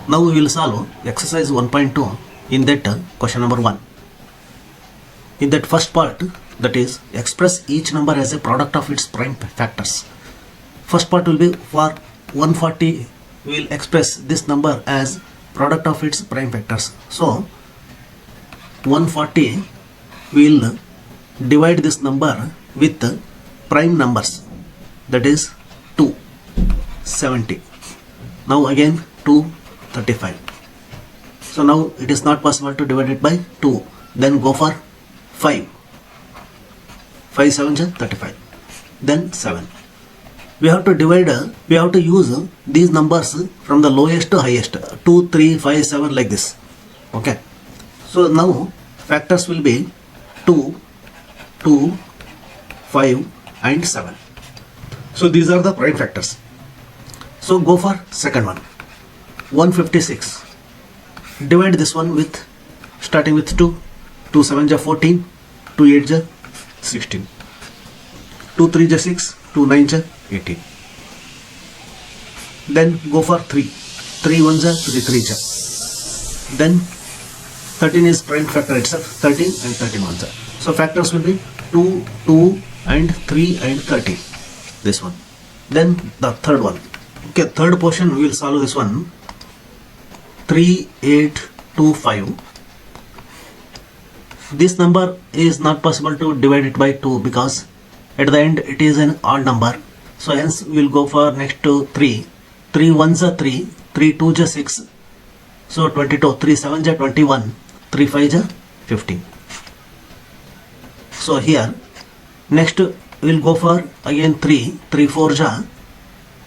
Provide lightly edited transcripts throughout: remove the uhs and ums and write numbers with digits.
Now we will solve exercise 1.2 in that question number 1. In that first part, that is express each number as a product of its prime factors. First part will be for 140, we will express this number as product of its prime factors. So 140 we will divide this number with prime numbers, that is 270. Now again 235. So now it is not possible to divide it by 2. Then go for 5. 5 7 is 35. Then 7. We have to divide, we have to use these numbers from the lowest to highest. 2, 3, 5, 7 like this. Okay. So now factors will be 2, 2, 5 and 7. So these are the prime factors. So go for second one. 156. Divide this one with, starting with 2. 2 7 is 14. 2 8 is 16. 2 3 is 6. 2 9 is 18. Then go for 3. 3 1 is 3 3 is. Then 13 is prime factor itself. 13 and 13 ones. So factors will be 2, 2 and 3 and 13. This one. Then the third one. Okay, third portion we will solve this one. 3 8 2 5. This number is not possible to divide it by 2 because at the end it is an odd number. So hence we will go for next to 3. 3 1s are 3. 3 2s are 6. So 22. 3 7s are 21. 3 5s are 15. So here next we will go for again 3. 3 4s are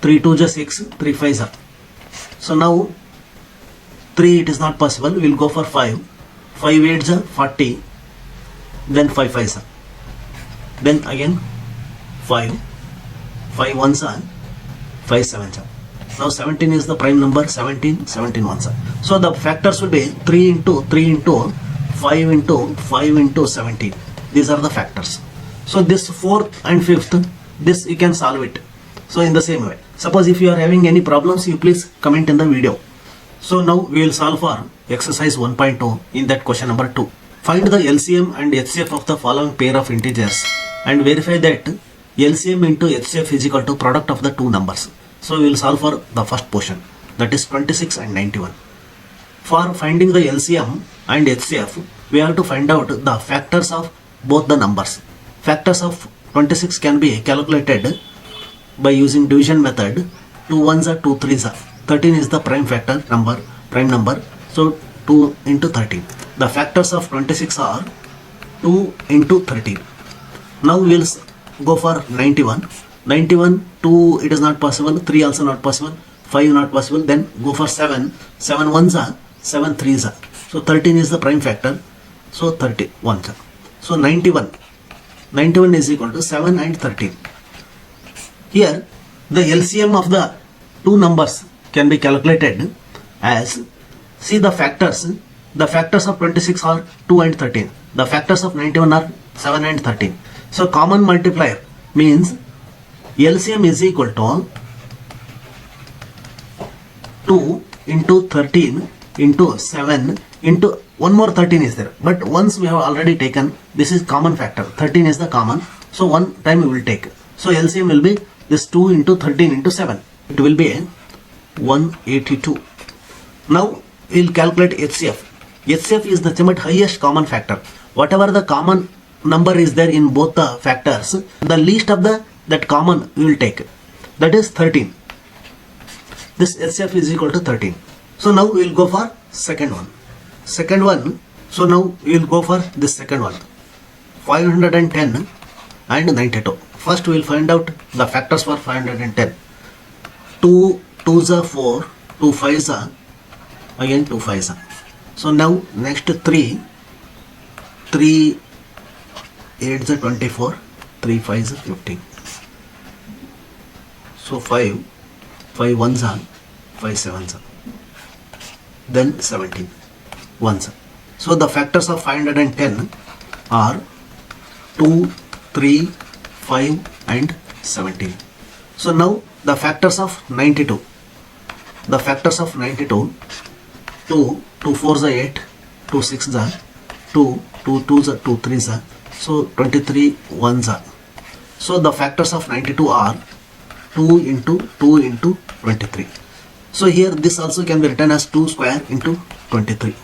3 2s are 6. 3 5s are. So now 3 it is not possible. We will go for 5. 5 8s are 40. Then 5 5s are. Then again 5. 5 1s are 5 7s are. Now 17 is the prime number. 17 17 ones are. So the factors will be 3 into 3 into 5 into 5 into 17. These are the factors. So this fourth and fifth, this you can solve it. So in the same way, suppose if you are having any problems, you please comment in the video. So now we will solve for exercise 1.2 in that question number 2. Find the LCM and HCF of the following pair of integers and verify that LCM into HCF is equal to product of the two numbers. So we will solve for the first portion, that is 26 and 91. For finding the LCM and HCF, we have to find out the factors of both the numbers. Factors of 26 can be calculated by using division method. 2 1s are 2 3s are. 13 is the prime factor number, prime number. So 2 into 13. The factors of 26 are 2 into 13. Now we will go for 91. 91, 2 it is not possible. 3 also not possible. 5 not possible. Then go for 7. 7 1s are. 7 3s are. So 13 is the prime factor. So 31. So 91. 91 is equal to 7 and 13. Here the LCM of the two numbers can be calculated as, see the factors. The factors of 26 are 2 and 13. The factors of 91 are 7 and 13. So common multiplier means LCM is equal to 2 into 13 into 7 into one more 13 is there. But once we have already taken, this is common factor. 13 is the common. So one time we will take. So LCM will be this 2 into 13 into 7. It will be 182. Now we will calculate HCF. HCF is the highest common factor. Whatever the common number is there in both the factors, the least of that common we will take. That is 13. This HCF is equal to 13. So now we will go for second one. Second one. So now we will go for this second one. 510 and 92. First we will find out the factors for 510. 2 2s are 4. 2 5s are. Again 2 5s are. So now next 3. 3 8s are 24. 3 5s are 15. So 5 1s are. 5 7s are. Then 17 ones. So the factors of 510 are 2, 3, 5 and 17. So now the factors of 92. The factors of 92 2, 2 4s are 8, 2 6s are 2, 2 2s are 2 3s are, so 23 1s are. So the factors of 92 are 2 into 2 into 23. So here this also can be written as 2 square into 23.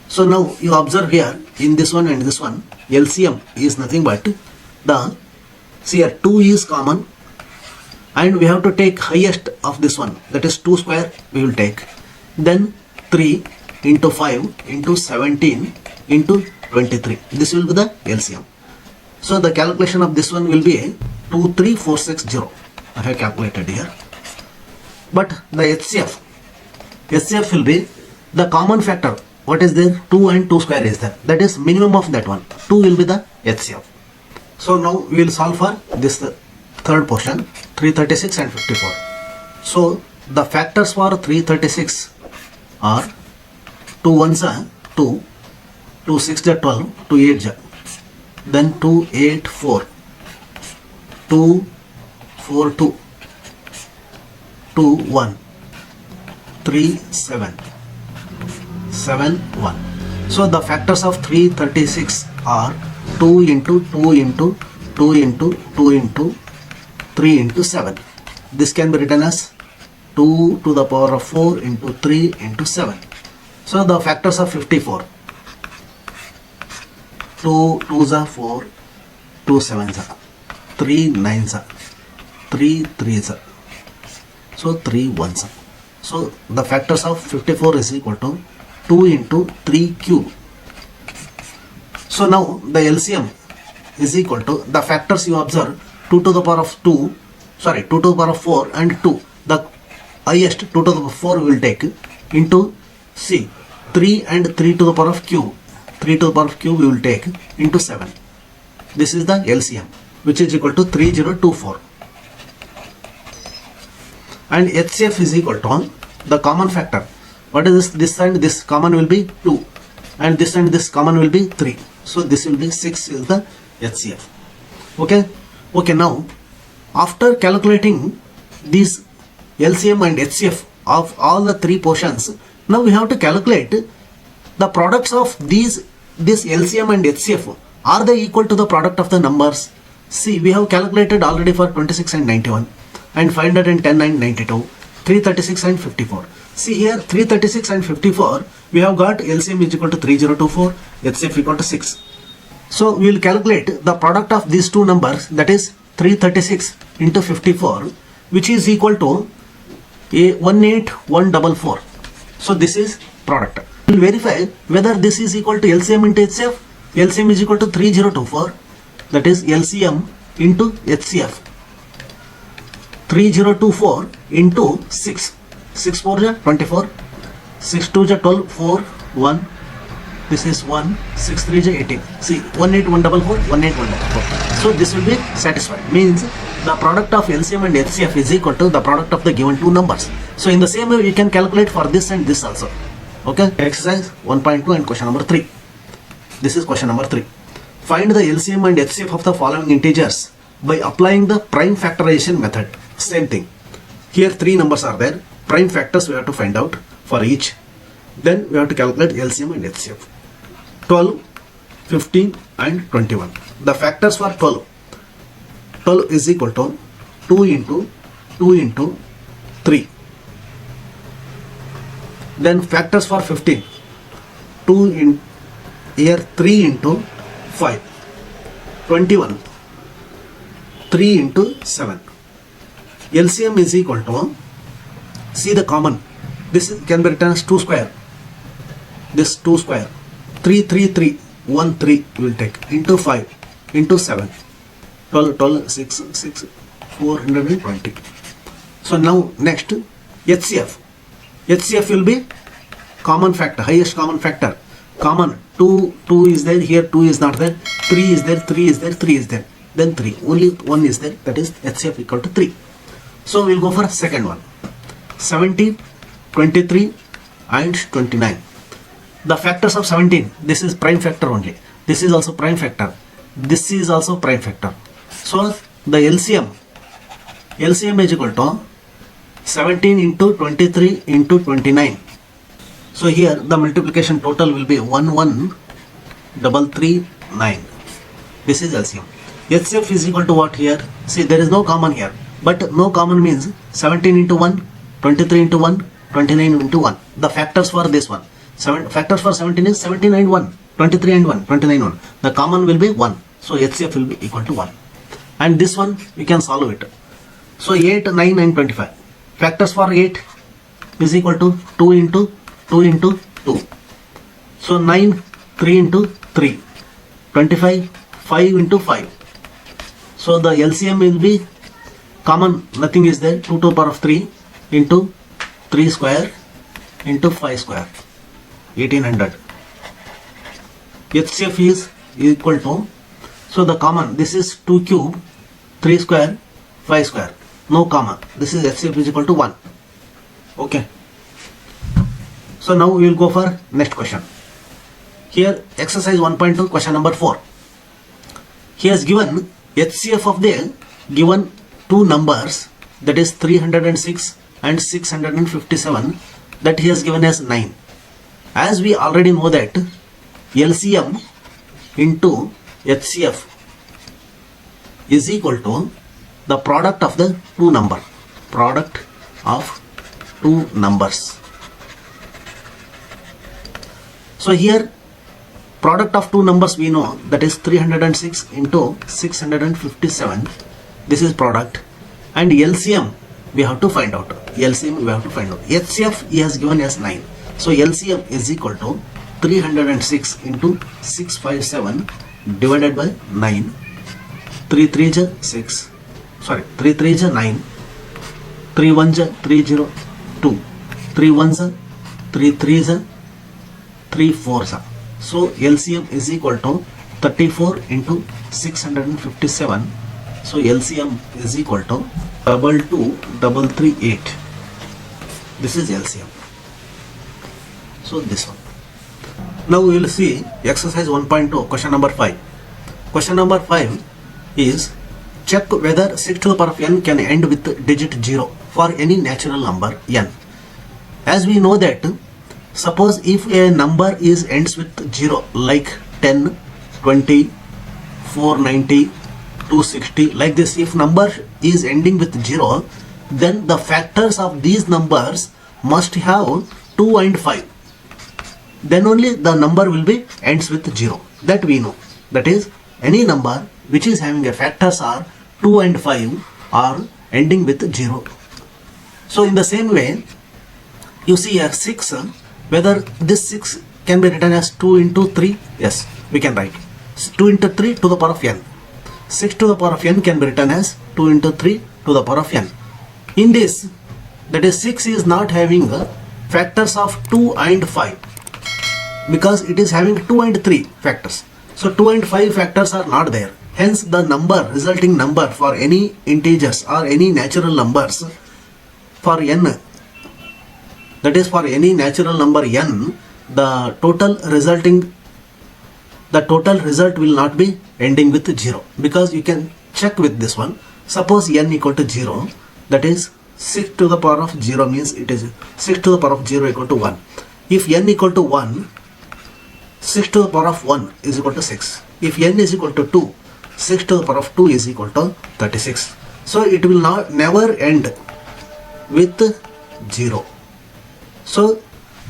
So now you observe here in this one and this one, LCM is nothing but the, see here 2 is common and we have to take highest of this one, that is 2 square we will take. Then 3 into 5 into 17 into 23. This will be the LCM. So the calculation of this one will be 23460. I have calculated here. But the HCF will be the common factor. What is there? 2 and 2 square is there. That is minimum of that one. 2 will be the HCF. So now we will solve for this third portion, 336 and 54. So the factors for 336 are 2 1s are 2, 2 6 are 12, 2 8 are, then 2 8 4, 2 4 2, 2 1, 3 7, 7 1. So the factors of 336 are 2 into 2 into 2 into 2 into 3 into 7. This can be written as 2 to the power of 4 into 3 into 7. So the factors of 54, 2 2s are 4, 2 7s are, 3 9s are, 3 3s are, so 3 1s are. So the factors of 54 is equal to 2 into 3 cube. So now the LCM is equal to the factors you observe, 2 to the power of 2 to the power of 4 and 2. The highest 2 to the power of 4 we will take into C, 3 and 3 to the power of cube. 3 to the power of cube we will take into 7. This is the LCM, which is equal to 3024. And HCF is equal to the common factor. What is this? This and this common will be 2 and this common will be 3. So this will be 6 is the HCF. Okay, now after calculating these LCM and HCF of all the three portions, now we have to calculate the products of this LCM and HCF. Are they equal to the product of the numbers? See, we have calculated already for 26 and 91 and 510 and 92, 336 and 54. See here 336 and 54, we have got LCM is equal to 3024, HCF equal to 6. So we will calculate the product of these two numbers, that is 336 into 54, which is equal to 18144. So this is product. We will verify whether this is equal to LCM into HCF. LCM is equal to 3024, that is LCM into HCF. 3024 into 6. 6 4 is 24, 6 2 is 12, 4 1. This is 1, 6 3 is 18. See, 18144, 18144. So this will be satisfied. Means the product of LCM and HCF is equal to the product of the given two numbers. So in the same way, you can calculate for this and this also. Okay. Exercise 1.2 and question number 3. This is question number 3. Find the LCM and HCF of the following integers by applying the prime factorization method. Same thing. Here three numbers are there. Prime factors we have to find out for each. Then we have to calculate LCM and HCF. 12, 15 and 21. The factors for 12. 12 is equal to 2 into 3. Then factors for 15. 2 in here 3 into 5. 21. 3 into 7. LCM is equal to, see the common. This can be written as 2 square. This 2 square. 3 3 3. 1 3 we will take into 5 into 7. 12 12 6 6 420. So now next HCF. HCF will be common factor, highest common factor. Common 2 is there, here 2 is not there, 3 is there, 3 is there, 3 is there, then 3, only 1 is there, that is HCF equal to 3. So we'll go for second one, 17, 23 and 29. The factors of 17, this is prime factor only, this is also prime factor, this is also prime factor. So the LCM is equal to 17 into 23 into 29. So here the multiplication total will be 11339. This is LCM. HCF is equal to what here? See, there is no common here. But no common means 17 into 1, 23 into 1, 29 into 1. The factors for this one. Factors for 17 is 17 and 1, 23 and 1, 29 and 1. The common will be 1. So HCF will be equal to 1. And this one we can solve it. So 8, 9 and 25. Factors for 8 is equal to 2 into 2 into 2. So 9, 3 into 3. 25, 5 into 5. So the LCM will be common, nothing is there, 2 to the power of 3 into 3 square into 5 square, 1800. HCF is equal to, so the common, this is 2 cube, 3 square, 5 square, no common, this is HCF is equal to 1. Okay. So now we will go for next question. Here exercise 1.2 question number 4. He has given HCF of the given two numbers, that is 306 and 657, that he has given as 9. As we already know that LCM into HCF is equal to the product of the two number. Product of two numbers. So here product of two numbers we know, that is 306 into 657. This is product. And LCM we have to find out. LCM we have to find out. HCF he has given as 9. So LCM is equal to 306 into 657 divided by 9. 3 3 is 6. Sorry, 3 3 is 9. 3 1 is 3 0 2. 3 1 is 3 3 is 3 4 is. So LCM is equal to 34 into 657. So LCM is equal to 22338. This is LCM. So this one. Now we will see exercise 1.2 question number 5. Question number 5 is check whether 6 to the power of n can end with digit 0 for any natural number n. As we know that, suppose if a number ends with 0 like 10, 20, 490, 260, like this, if number is ending with 0, then the factors of these numbers must have 2 and 5. Then only the number will be ends with 0. That we know. That is, any number which is having a factors are 2 and 5 are ending with 0. So in the same way, you see here 6, whether this 6 can be written as 2 into 3, yes, we can write 2 into 3 to the power of n. 6 to the power of n can be written as 2 into 3 to the power of n. In this, that is 6 is not having factors of 2 and 5 because it is having 2 and 3 factors. So 2 and 5 factors are not there. Hence the resulting number for any integers or any natural numbers for n, that is for any natural number n, the total result will not be ending with 0, because you can check with this one. Suppose n equal to 0, that is 6 to the power of 0 means it is 6 to the power of 0 equal to 1. If n equal to 1, 6 to the power of 1 is equal to 6. If n is equal to 2, 6 to the power of 2 is equal to 36. So it will never end with 0. So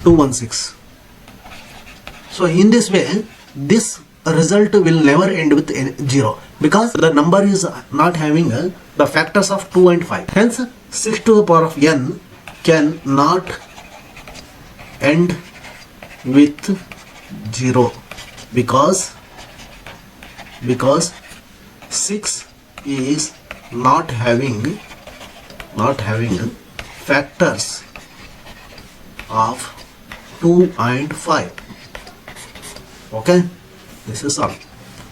216. So in this way, this result will never end with 0 because the number is not having the factors of 2 and 5. Hence 6 to the power of n can not end with 0 because 6 is not having factors of 2 and 5. Okay, this is all.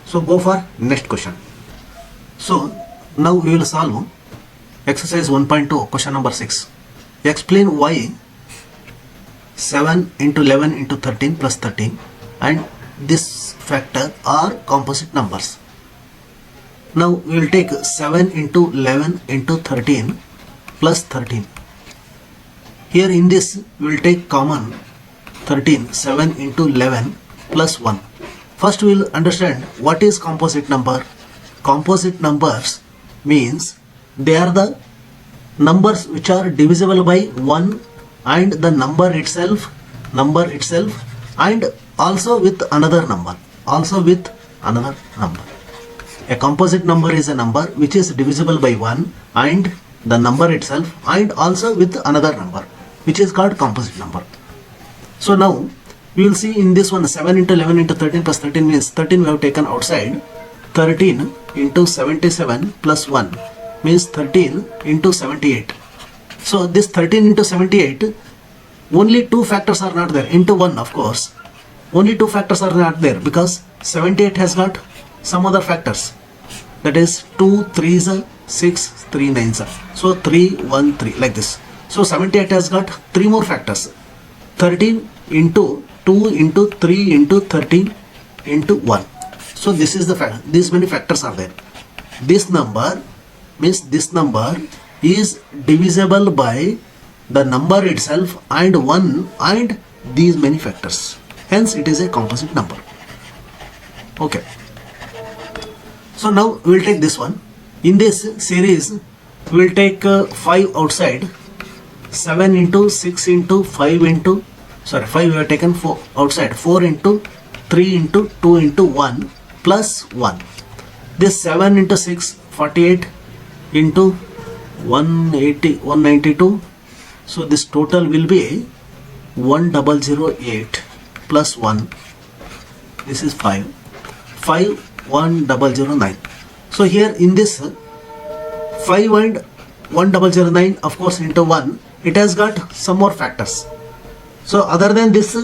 So go for next question. So now we will solve exercise 1.2 question number 6. Explain why 7 into 11 into 13 plus 13 and this factor are composite numbers. Now we will take 7 into 11 into 13 plus 13. Here in this we will take common 13, 7 into 11 plus 1. First we will understand what is composite number. Composite numbers means they are the numbers which are divisible by 1 and the number itself and also with another number. A composite number is a number which is divisible by 1 and the number itself and also with another number, which is called composite number. So now we will see in this one 7 into 11 into 13 plus 13 means 13 we have taken outside. 13 into 77 plus 1 means 13 into 78. So this 13 into 78, only two factors are not there. Into 1, of course. Only two factors are not there because 78 has got some other factors. That is 2 3s 6 3 9s. So 3 1 3 like this. So 78 has got 3 more factors. 13 into 2 into 3 into 13 into 1. So this is the fact. These many factors are there. This number means this number is divisible by the number itself and 1 and these many factors. Hence it is a composite number. Okay. So now we will take this one. In this series we will take 5 outside. 7 into 6 into 5 into 5 we have taken 4 outside. 4 into 3 into 2 into 1 plus 1. This 7 into 6 48 into 180 192. So this total will be 1008 plus 1. This is 5 1009. So here in this 5 and 1009, of course into 1 it has got some more factors. So other than this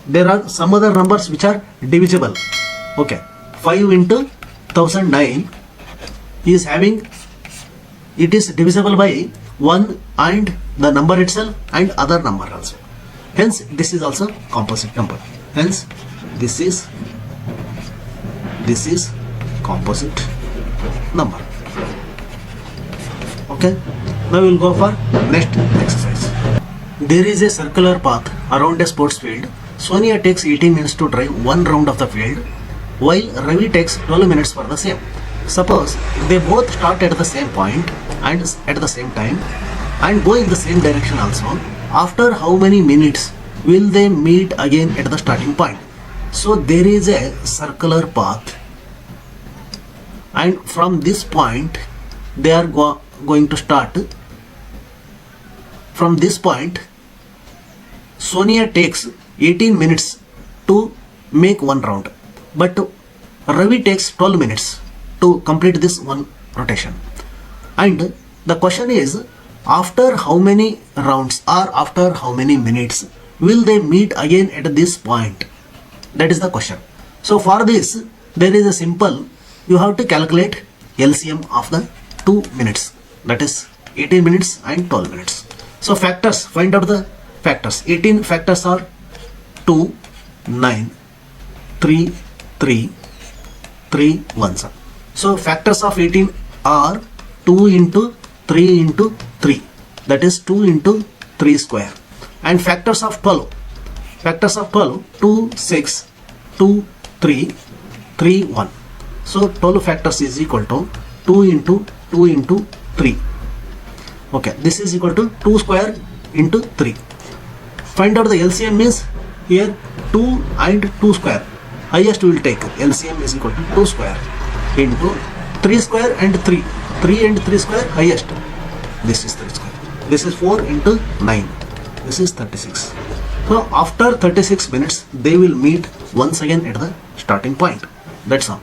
there are some other numbers which are divisible. Okay, 5 into 1009 is having, it is divisible by 1 and the number itself and other number also. Hence this is also composite number. Hence this is composite number. Okay, now we will go for next exercise. There is a circular path around a sports field. Sonia takes 18 minutes to drive one round of the field, while Ravi takes 12 minutes for the same. Suppose they both start at the same point and at the same time and go in the same direction also. After how many minutes will they meet again at the starting point? So there is a circular path and from this point they are going to start. From this point Sonia takes 18 minutes to make one round, but Ravi takes 12 minutes to complete this one rotation. And the question is, after how many rounds or after how many minutes will they meet again at this point? That is the question. So for this there is a simple, you have to calculate LCM of the 2 minutes, that is 18 minutes and 12 minutes. So factors, find out the factors. 18 factors are 2, 9, 3, 3, 3, 1. So factors of 18 are 2 into 3 into 3, that is 2 into 3 square. And factors of 12, 2, 6, 2, 3, 3, 1. So 12 factors is equal to 2 into 2 into 3. Okay, this is equal to 2 square into 3. Find out the LCM means here 2 and 2 square. Highest we will take. LCM is equal to 2 square into 3 square and 3. 3 and 3 square highest. This is 3 square. This is 4 into 9. This is 36. So after 36 minutes they will meet once again at the starting point. That's all.